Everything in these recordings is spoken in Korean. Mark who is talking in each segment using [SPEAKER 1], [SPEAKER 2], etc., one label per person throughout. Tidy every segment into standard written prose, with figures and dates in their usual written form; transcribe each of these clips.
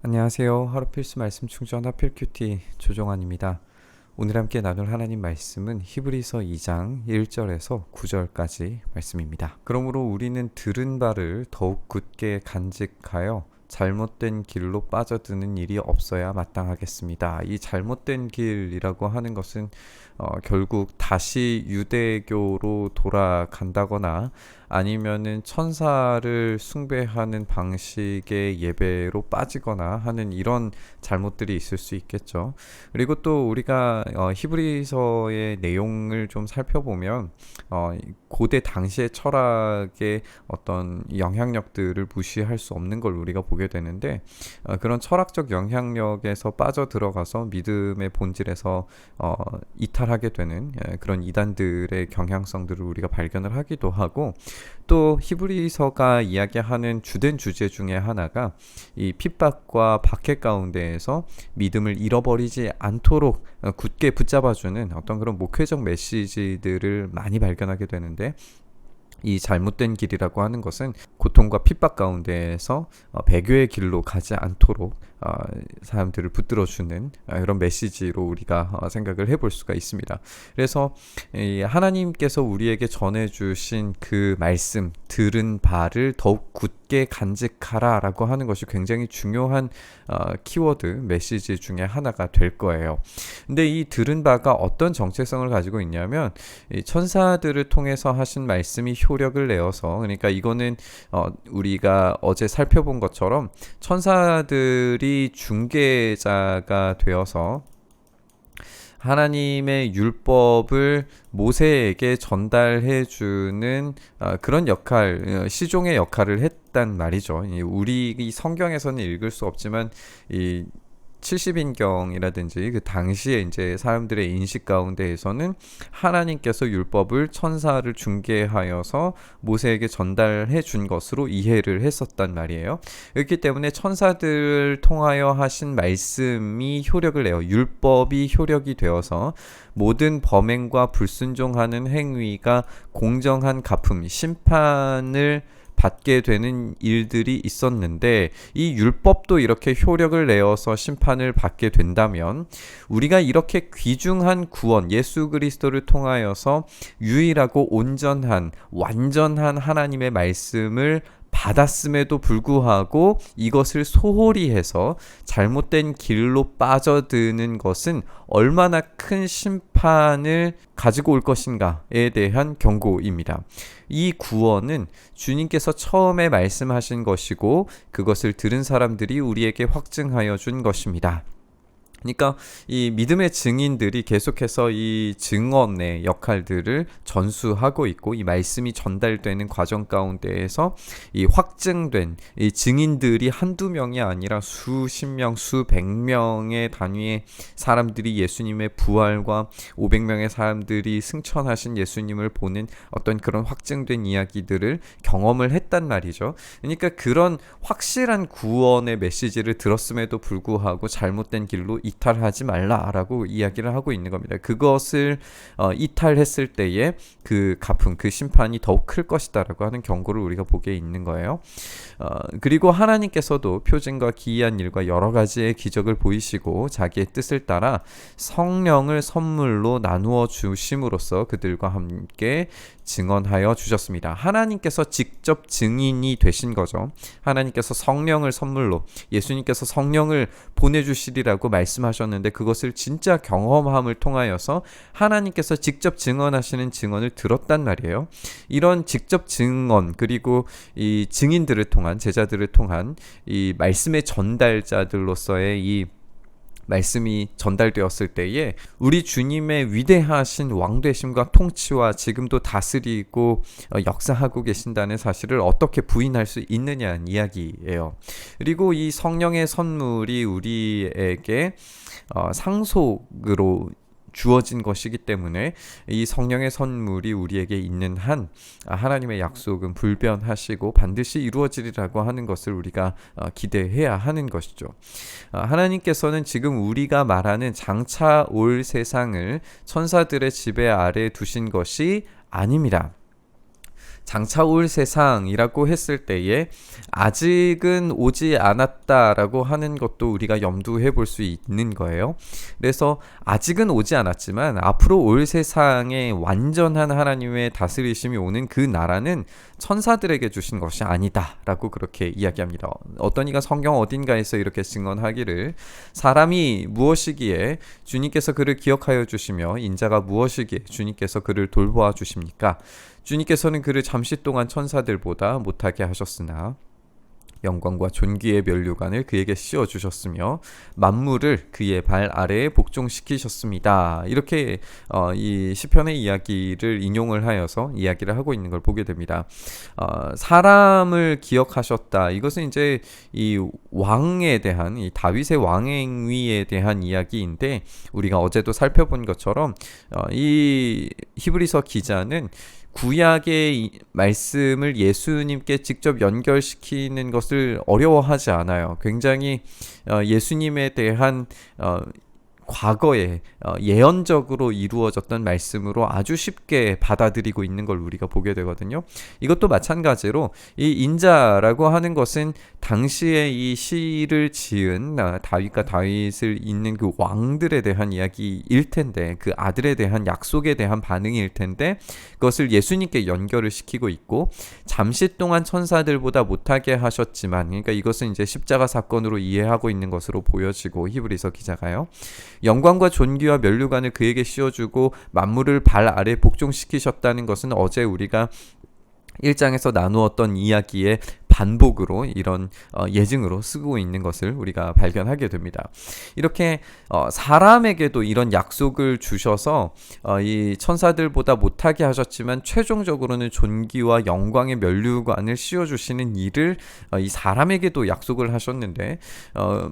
[SPEAKER 1] 안녕하세요. 하루 필수 말씀 충전 하필 큐티 조정환입니다. 오늘 함께 나눌 하나님 말씀은 히브리서 2장 1절에서 9절까지 말씀입니다. 그러므로 우리는 들은 바를 더욱 굳게 간직하여 잘못된 길로 빠져드는 일이 없어야 마땅하겠습니다. 이 잘못된 길이라고 하는 것은 결국 다시 유대교로 돌아간다거나 아니면은 천사를 숭배하는 방식의 예배로 빠지거나 하는 이런 잘못들이 있을 수 있겠죠. 그리고 또 우리가 히브리서의 내용을 좀 살펴보면 고대 당시의 철학의 어떤 영향력들을 무시할 수 없는 걸 우리가 보게 되는데, 그런 철학적 영향력에서 빠져들어가서 믿음의 본질에서 이탈하게 되는 그런 이단들의 경향성들을 우리가 발견을 하기도 하고, 또 히브리서가 이야기하는 주된 주제 중에 하나가 이 핍박과 박해 가운데에서 믿음을 잃어버리지 않도록 굳게 붙잡아주는 어떤 그런 목회적 메시지들을 많이 발견하게 되는데, 이 잘못된 길이라고 하는 것은 고통과 핍박 가운데에서 배교의 길로 가지 않도록 사람들을 붙들어주는 이런 메시지로 우리가 생각을 해볼 수가 있습니다. 그래서 하나님께서 우리에게 전해주신 그 말씀, 들은 바를 더욱 굳게 간직하라 라고 하는 것이 굉장히 중요한 키워드, 메시지 중에 하나가 될 거예요. 근데 이 들은 바가 어떤 정체성을 가지고 있냐면, 이 천사들을 통해서 하신 말씀이 효력을 내어서, 그러니까 이거는 우리가 어제 살펴본 것처럼 천사들이 중개자가 되어서 하나님의 율법을 모세에게 전달해 주는 그런 역할, 시종의 역할을 했단 말이죠. 우리 이 성경에서는 읽을 수 없지만 이 70인경이라든지 그 당시에 이제 사람들의 인식 가운데에서는 하나님께서 율법을 천사를 중개하여서 모세에게 전달해 준 것으로 이해를 했었단 말이에요. 그렇기 때문에 천사들 통하여 하신 말씀이 효력을 내어 율법이 효력이 되어서 모든 범행과 불순종하는 행위가 공정한 갚음, 심판을 받게 되는 일들이 있었는데, 이 율법도 이렇게 효력을 내어서 심판을 받게 된다면 우리가 이렇게 귀중한 구원, 예수 그리스도를 통하여서 유일하고 온전한 완전한 하나님의 말씀을 받았음에도 불구하고 이것을 소홀히 해서 잘못된 길로 빠져드는 것은 얼마나 큰 심판을 가지고 올 것인가에 대한 경고입니다. 이 구원은 주님께서 처음에 말씀하신 것이고 그것을 들은 사람들이 우리에게 확증하여 준 것입니다. 그러니까 이 믿음의 증인들이 계속해서 이 증언의 역할들을 전수하고 있고, 이 말씀이 전달되는 과정 가운데에서 이 확증된 이 증인들이 한두 명이 아니라 수십 명, 수백 명의 단위의 사람들이 예수님의 부활과 500명의 사람들이 승천하신 예수님을 보는 어떤 그런 확증된 이야기들을 경험을 했단 말이죠. 그러니까 그런 확실한 구원의 메시지를 들었음에도 불구하고 잘못된 길로 이탈하지 말라라고 이야기를 하고 있는 겁니다. 그것을 이탈했을 때에 그 갚음, 그 심판이 더욱 클 것이다라고 하는 경고를 우리가 보게 있는 거예요. 그리고 하나님께서도 표징과 기이한 일과 여러 가지의 기적을 보이시고 자기의 뜻을 따라 성령을 선물로 나누어 주심으로써 그들과 함께 증언하여 주셨습니다. 하나님께서 직접 증인이 되신 거죠. 하나님께서 성령을 선물로, 예수님께서 성령을 보내주시리라고 말씀하셨는데 그것을 진짜 경험함을 통하여서 하나님께서 직접 증언하시는 증언을 들었단 말이에요. 이런 직접 증언, 그리고 이 증인들을 통한, 제자들을 통한 이 말씀의 전달자들로서의 이 말씀이 전달되었을 때에 우리 주님의 위대하신 왕되심과 통치와 지금도 다스리고 역사하고 계신다는 사실을 어떻게 부인할 수 있느냐는 이야기예요. 그리고 이 성령의 선물이 우리에게 상속으로 주어진 것이기 때문에 이 성령의 선물이 우리에게 있는 한 하나님의 약속은 불변하시고 반드시 이루어지리라고 하는 것을 우리가 기대해야 하는 것이죠. 하나님께서는 지금 우리가 말하는 장차 올 세상을 천사들의 지배 아래 두신 것이 아닙니다. 장차 올 세상이라고 했을 때에 아직은 오지 않았다라고 하는 것도 우리가 염두해 볼 수 있는 거예요. 그래서 아직은 오지 않았지만 앞으로 올 세상에 완전한 하나님의 다스리심이 오는 그 나라는 천사들에게 주신 것이 아니다라고 그렇게 이야기합니다. 어떤 이가 성경 어딘가에서 이렇게 증언하기를 사람이 무엇이기에 주님께서 그를 기억하여 주시며 인자가 무엇이기에 주님께서 그를 돌보아 주십니까? 주님께서는 그를 잠시 동안 천사들보다 못하게 하셨으나 영광과 존귀의 면류관을 그에게 씌워 주셨으며 만물을 그의 발 아래에 복종시키셨습니다. 이렇게 이 시편의 이야기를 인용을 하여서 이야기를 하고 있는 걸 보게 됩니다. 사람을 기억하셨다. 이것은 이제 이 왕에 대한 이 다윗의 왕행위에 대한 이야기인데 우리가 어제도 살펴본 것처럼 이 히브리서 기자는 구약의 말씀을 예수님께 직접 연결시키는 것을 어려워하지 않아요. 굉장히 예수님에 대한 과거에 예언적으로 이루어졌던 말씀으로 아주 쉽게 받아들이고 있는 걸 우리가 보게 되거든요. 이것도 마찬가지로 이 인자라고 하는 것은 당시에 이 시를 지은 다윗과 다윗을 잇는 그 왕들에 대한 이야기일 텐데 그 아들에 대한 약속에 대한 반응일 텐데 그것을 예수님께 연결을 시키고 있고 잠시 동안 천사들보다 못하게 하셨지만 그러니까 이것은 이제 십자가 사건으로 이해하고 있는 것으로 보여지고 히브리서 기자가요. 영광과 존귀와 면류관을 그에게 씌워주고 만물을 발 아래 복종시키셨다는 것은 어제 우리가 1장에서 나누었던 이야기의 반복으로 이런 예증으로 쓰고 있는 것을 우리가 발견하게 됩니다. 이렇게 사람에게도 이런 약속을 주셔서 이 천사들보다 못하게 하셨지만 최종적으로는 존귀와 영광의 면류관을 씌워주시는 일을 이 사람에게도 약속을 하셨는데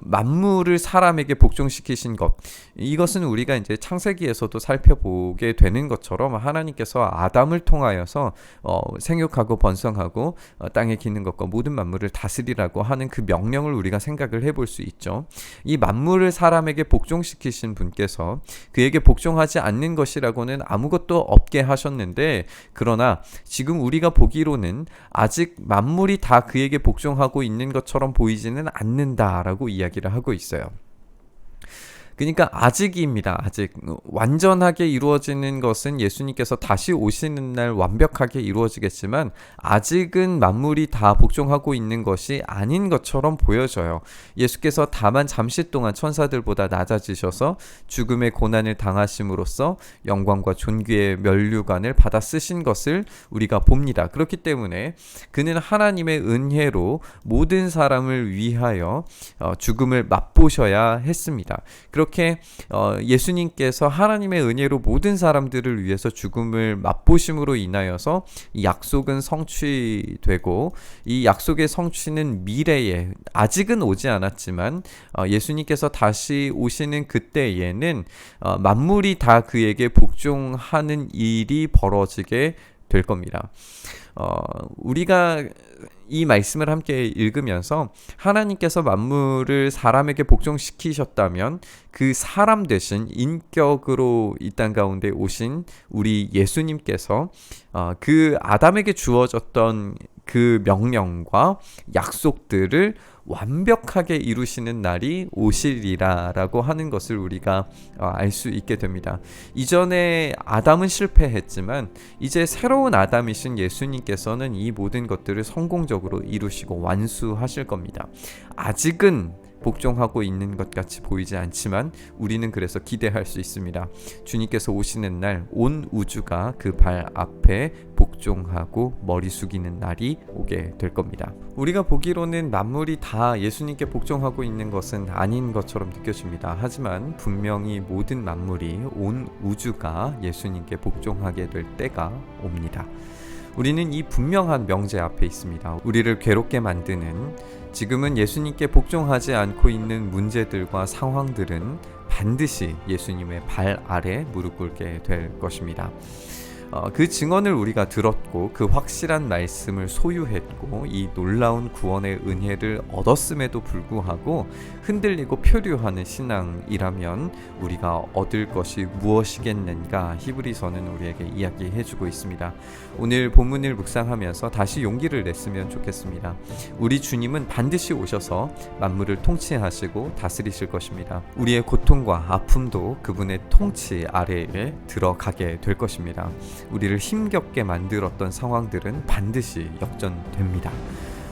[SPEAKER 1] 만물을 사람에게 복종시키신 것 이것은 우리가 이제 창세기에서도 살펴보게 되는 것처럼 하나님께서 아담을 통하여서 생육하고 번성하고 땅에 기는 것과 모든 만물을 다스리라고 하는 그 명령을 우리가 생각을 해볼 수 있죠. 이 만물을 사람에게 복종시키신 분께서 그에게 복종하지 않는 것이라고는 아무것도 없게 하셨는데 그러나 지금 우리가 보기로는 아직 만물이 다 그에게 복종하고 있는 것처럼 보이지는 않는다라고 이야기를 하고 있어요. 그러니까 아직입니다. 아직 완전하게 이루어지는 것은 예수님께서 다시 오시는 날 완벽하게 이루어지겠지만 아직은 만물이 다 복종하고 있는 것이 아닌 것처럼 보여져요. 예수께서 다만 잠시 동안 천사들보다 낮아지셔서 죽음의 고난을 당하심으로써 영광과 존귀의 면류관을 받아 쓰신 것을 우리가 봅니다. 그렇기 때문에 그는 하나님의 은혜로 모든 사람을 위하여 죽음을 맛보셔야 했습니다. 그렇게 예수님께서 하나님의 은혜로 모든 사람들을 위해서 죽음을 맛보심으로 인하여서 이 약속은 성취되고 이 약속의 성취는 미래에 아직은 오지 않았지만 예수님께서 다시 오시는 그때에는 만물이 다 그에게 복종하는 일이 벌어지게 될 겁니다. 우리가 이 말씀을 함께 읽으면서 하나님께서 만물을 사람에게 복종시키셨다면 그 사람 대신 인격으로 이 땅 가운데 오신 우리 예수님께서 그 아담에게 주어졌던 그 명령과 약속들을 완벽하게 이루시는 날이 오시리라라고 하는 것을 우리가 알 수 있게 됩니다. 이전에 아담은 실패했지만 이제 새로운 아담이신 예수님께서는 이 모든 것들을 성공적으로 이루시고 완수하실 겁니다. 아직은 복종하고 있는 것 같이 보이지 않지만 우리는 그래서 기대할 수 있습니다. 주님께서 오시는 날 온 우주가 그 발 앞에 복종하고 머리 숙이는 날이 오게 될 겁니다. 우리가 보기로는 만물이 다 예수님께 복종하고 있는 것은 아닌 것처럼 느껴집니다. 하지만 분명히 모든 만물이 온 우주가 예수님께 복종하게 될 때가 옵니다. 우리는 이 분명한 명제 앞에 있습니다. 우리를 괴롭게 만드는 지금은 예수님께 복종하지 않고 있는 문제들과 상황들은 반드시 예수님의 발 아래 무릎 꿇게 될 것입니다. 그 증언을 우리가 들었고 그 확실한 말씀을 소유했고 이 놀라운 구원의 은혜를 얻었음에도 불구하고 흔들리고 표류하는 신앙이라면 우리가 얻을 것이 무엇이겠는가 히브리서는 우리에게 이야기해주고 있습니다. 오늘 본문을 묵상하면서 다시 용기를 냈으면 좋겠습니다. 우리 주님은 반드시 오셔서 만물을 통치하시고 다스리실 것입니다. 우리의 고통과 아픔도 그분의 통치 아래에 들어가게 될 것입니다. 우리를 힘겹게 만들었던 상황들은 반드시 역전됩니다.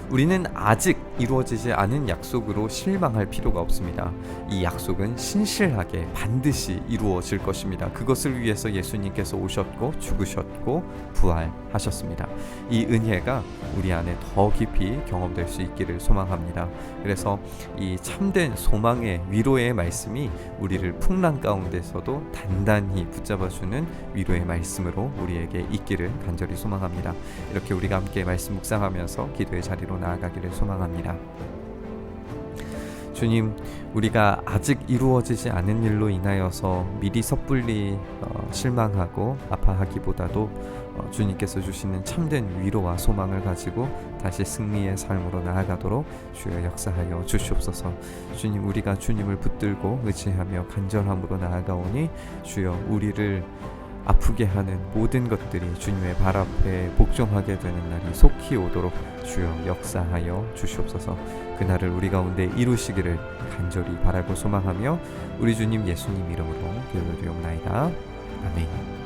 [SPEAKER 1] 우리는 아직 이루어지지 않은 약속으로 실망할 필요가 없습니다. 이 약속은 신실하게 반드시 이루어질 것입니다. 그것을 위해서 예수님께서 오셨고 죽으셨고 부활하셨습니다. 이 은혜가 우리 안에 더 깊이 경험될 수 있기를 소망합니다. 그래서 이 참된 소망의 위로의 말씀이 우리를 풍랑 가운데서도 단단히 붙잡아주는 위로의 말씀으로 우리에게 있기를 간절히 소망합니다. 이렇게 우리가 함께 말씀 묵상하면서 기도의 자리로 나아가기를 소망합니다. 주님, 우리가 아직 이루어지지 않은 일로 인하여서 미리 섣불리 실망하고 아파하기보다도 주님께서 주시는 참된 위로와 소망을 가지고 다시 승리의 삶으로 나아가도록 주여 역사하여 주시옵소서. 주님, 우리가 주님을 붙들고 의지하며 간절함으로 나아가오니 주여 우리를 아프게 하는 모든 것들이 주님의 발 앞에 복종하게 되는 날이 속히 오도록 주여 역사하여 주시옵소서. 그날을 우리 가운데 이루시기를 간절히 바라고 소망하며 우리 주님 예수님 이름으로 기도드리옵나이다. 아멘.